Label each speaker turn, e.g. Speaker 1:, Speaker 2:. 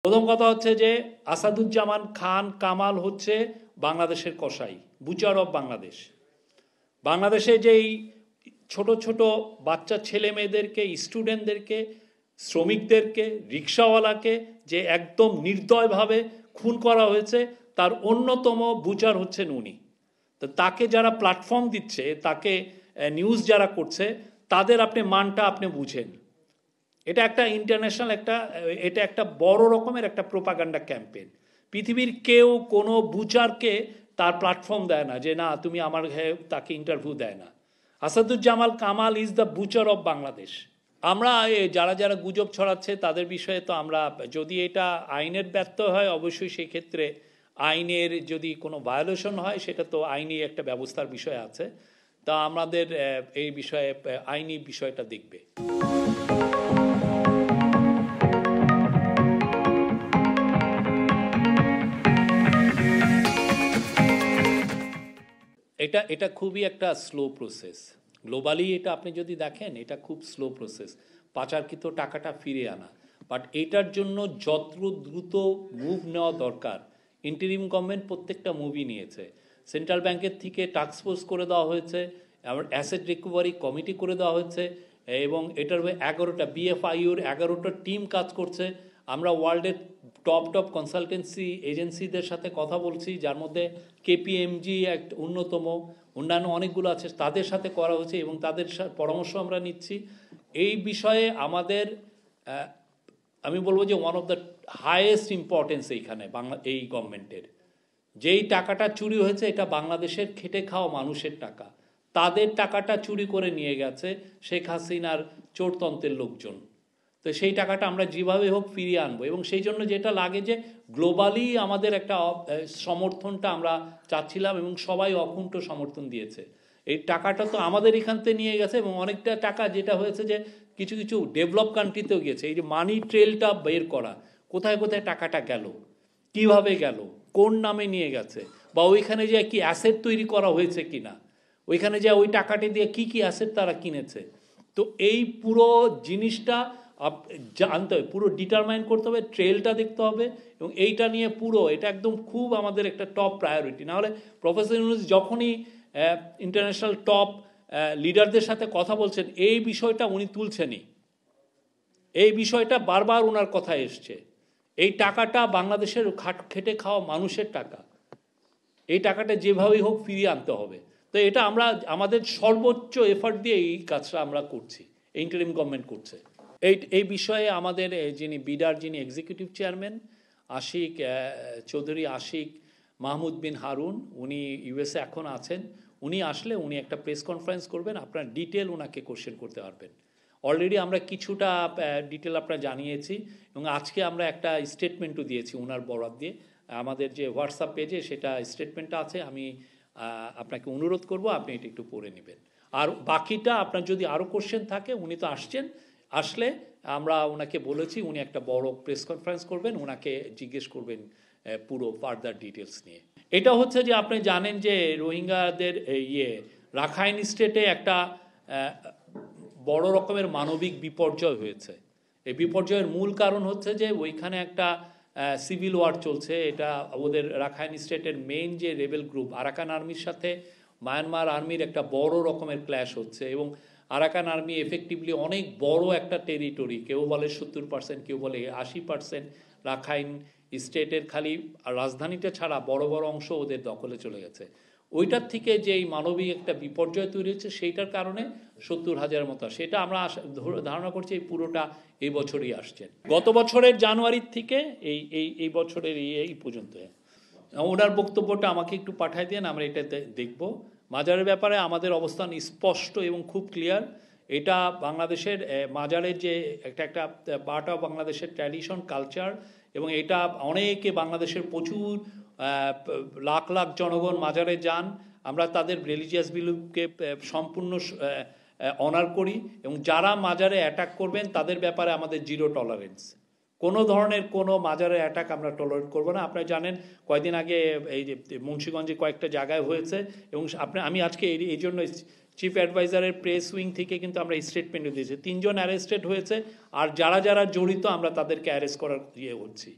Speaker 1: প্রথম কথা হচ্ছে যে আসাদুজ্জামান খান কামাল হচ্ছে বাংলাদেশের কসাই, বুচার অফ বাংলাদেশ। বাংলাদেশে যেই ছোট ছোট বাচ্চা ছেলে মেয়েদেরকে, স্টুডেন্টদেরকে, শ্রমিকদেরকে, রিক্সাওয়ালাকে যে একদম নির্দয়ভাবে খুন করা হয়েছে, তার অন্যতম বুচার হচ্ছেন উনি। তো তাকে যারা প্ল্যাটফর্ম দিচ্ছে, তাকে নিউজ যারা করছে, তাদের আপনি মানটা আপনি বুঝেন। এটা একটা ইন্টারন্যাশনাল এটা একটা বড় রকমের একটা প্রোপাগান্ডা ক্যাম্পেইন। পৃথিবীর কেউ কোনো বুচারকে তার প্ল্যাটফর্ম দেয় না, যে না তুমি আমার তাকে ইন্টারভিউ দেয় না। Asaduzzaman Kamal is the Butcher of Bangladesh. আমরা যারা যারা গুজব ছড়াচ্ছে তাদের বিষয়ে তো আমরা, যদি এটা আইনের ব্যর্থ হয় অবশ্যই সেই ক্ষেত্রে আইনের যদি কোনো ভায়োলেশন হয় সেটা তো আইনি একটা ব্যবস্থার বিষয় আছে, তা আমাদের এই বিষয়ে আইনি বিষয়টা দেখবে। এটা খুবই একটা স্লো প্রসেস। গ্লোবালি এটা আপনি যদি দেখেন, এটা খুব স্লো প্রসেস, পাচারকৃত টাকাটা ফিরে আনা। বাট এটার জন্য যত দ্রুত মুভ নেওয়া দরকার, ইন্টারিম গভর্নমেন্ট প্রত্যেকটা মুভই নিয়েছে। সেন্ট্রাল ব্যাংকের থেকে টাস্ক ফোর্স করে দেওয়া হয়েছে, আবার অ্যাসেট রিকভারি কমিটি করে দেওয়া হয়েছে, এবং এটার 11টা BFIUর 11টা টিম কাজ করছে। আমরা ওয়ার্ল্ডের টপ কনসালটেন্সি এজেন্সিদের সাথে কথা বলছি, যার মধ্যে KPMG এক অন্যতম, অন্যান্য অনেকগুলো আছে, তাদের সাথে করা হচ্ছে এবং তাদের পরামর্শ আমরা নিচ্ছি। এই বিষয়ে আমাদের আমি বলবো যে one of the highest importance এইখানে এই গভর্নমেন্টের। যেই টাকাটা চুরি হয়েছে এটা বাংলাদেশের খেটে খাওয়া মানুষের টাকা, তাদের টাকাটা চুরি করে নিয়ে গেছে শেখ হাসিনার চোরতন্ত্রের লোকজন। তো সেই টাকাটা আমরা যেভাবে হোক ফিরিয়ে আনবো, এবং সেই জন্য যেটা লাগে যে গ্লোবালি আমাদের একটা সমর্থনটা আমরা চাচ্ছিলাম, এবং সবাই অকুণ্ঠ সমর্থন দিয়েছে। এই টাকাটা তো আমাদের এখান থেকে নিয়ে গেছে, এবং অনেকটা টাকা যেটা হয়েছে যে কিছু কিছু ডেভেলপ কান্ট্রিতেও গেছে। এই যে মানি ট্রেলটা বের করা, কোথায় কোথায় টাকাটা গেল, কিভাবে গেল, কোন নামে নিয়ে গেছে, বা ওইখানে যে কি অ্যাসেট তৈরি করা হয়েছে কিনা, ওইখানে যে ওই টাকাটি দিয়ে কি কি অ্যাসেট তারা কিনেছে। তো এই পুরো জিনিসটা জানতে হবে, পুরো ডিটারমাইন করতে হবে, ট্রেলটা দেখতে হবে, এবং এইটা নিয়ে পুরো এটা একদম খুব আমাদের একটা টপ প্রায়োরিটি। নাহলে প্রফেসর ইউনূস যখনই ইন্টারন্যাশনাল টপ লিডারদের সাথে কথা বলছেন, এই বিষয়টা উনি তুলছেনই। এই বিষয়টা বারবার ওনার কথা এসছে। এই টাকাটা বাংলাদেশের খেটে খাওয়া মানুষের টাকা, এই টাকাটা যেভাবেই হোক ফিরিয়ে আনতে হবে। তো এটা আমরা আমাদের সর্বোচ্চ এফার্ট দিয়ে এই কাজটা আমরা করছি, ইন্টারিম গভর্নমেন্ট করছে। এই বিষয়ে আমাদের যিনি এক্সিকিউটিভ চেয়ারম্যান আশিক চৌধুরী আশিক মাহমুদ বিন হারুন, উনি USA এখন আছেন। উনি আসলে উনি একটা প্রেস কনফারেন্স করবেন, আপনার ডিটেল ওনাকে কোশ্চেন করতে পারবেন। অলরেডি আমরা কিছুটা ডিটেল আপনারা জানিয়েছি, এবং আজকে আমরা একটা স্টেটমেন্টও দিয়েছি ওনার বরাত দিয়ে। আমাদের যে হোয়াটসঅ্যাপ পেজে সেটা স্টেটমেন্টটা আছে, আমি আপনাকে অনুরোধ করব আপনি এটা একটু পড়ে নেবেন। আর বাকিটা আপনার যদি আরও কোশ্চেন থাকে, উনি তো আসছেন, আসলে আমরা ওনাকে বলেছি উনি একটা বড় প্রেস কনফারেন্স করবেন, ওনাকে জিজ্ঞেস করবেন পুরো ফার্দার ডিটেলস নিয়ে। এটা হচ্ছে যে আপনি জানেন যে রোহিঙ্গাদের রাখাইন স্টেটে একটা বড় রকমের মানবিক বিপর্যয় হয়েছে। এই বিপর্যয়ের মূল কারণ হচ্ছে যে ওইখানে একটা সিভিল ওয়ার চলছে। এটা ওদের রাখাইন স্টেটের মেইন যে রেবেল গ্রুপ আরাকান আর্মির সাথে মায়ানমার আর্মির একটা বড় রকমের ক্ল্যাশ হচ্ছে, এবং আরাকান আর্মি এফেক্টিভলি অনেক বড় একটা টেরিটরি, কেউ বলে 70%, কেউ বলে 80% রাখাইন স্টেটের খালি রাজধানীটা ছাড়া বড় বড় অংশ ওদের দখলে চলে গেছে। ওইটার থেকে যে এই মানবিক একটা বিপর্যয় তৈরি হচ্ছে, সেইটার কারণে 70,000 মতো, সেটা আমরা ধারণা করছি এই পুরোটা এই বছরই আসছে। গত বছরের জানুয়ারির থেকে এই বছরের এই পর্যন্ত। ওনার বক্তব্যটা আমাকে একটু পাঠায় দেন, আমরা এটা দেখব। মাজারের ব্যাপারে আমাদের অবস্থান স্পষ্ট এবং খুব ক্লিয়ার। এটা বাংলাদেশের মাজারের যে একটা পার্ট অফ বাংলাদেশের ট্র্যাডিশন কালচার, এবং এটা অনেকে বাংলাদেশের প্রচুর লাখ লাখ জনগণ মাজারে যান। আমরা তাদের রিলিজিয়াস বিলিফকে সম্পূর্ণ অনার করি, এবং যারা মাজারে অ্যাটাক করবেন তাদের ব্যাপারে আমাদের জিরো টলারেন্স। কোনো ধরনের কোনো মাজারের অ্যাটাক আমরা টলারেট করবো না। আপনারা জানেন কয়েকদিন আগে এই যে মুন্সিগঞ্জে কয়েকটা জায়গায় হয়েছে, এবং আমি আজকে এই জন্য চিফ অ্যাডভাইজারের প্রেস উইং থেকে কিন্তু আমরা স্টেটমেন্টও দিয়েছি। 3 জন অ্যারেস্টেড হয়েছে, আর যারা যারা জড়িত আমরা তাদেরকে অ্যারেস্ট করার হচ্ছি।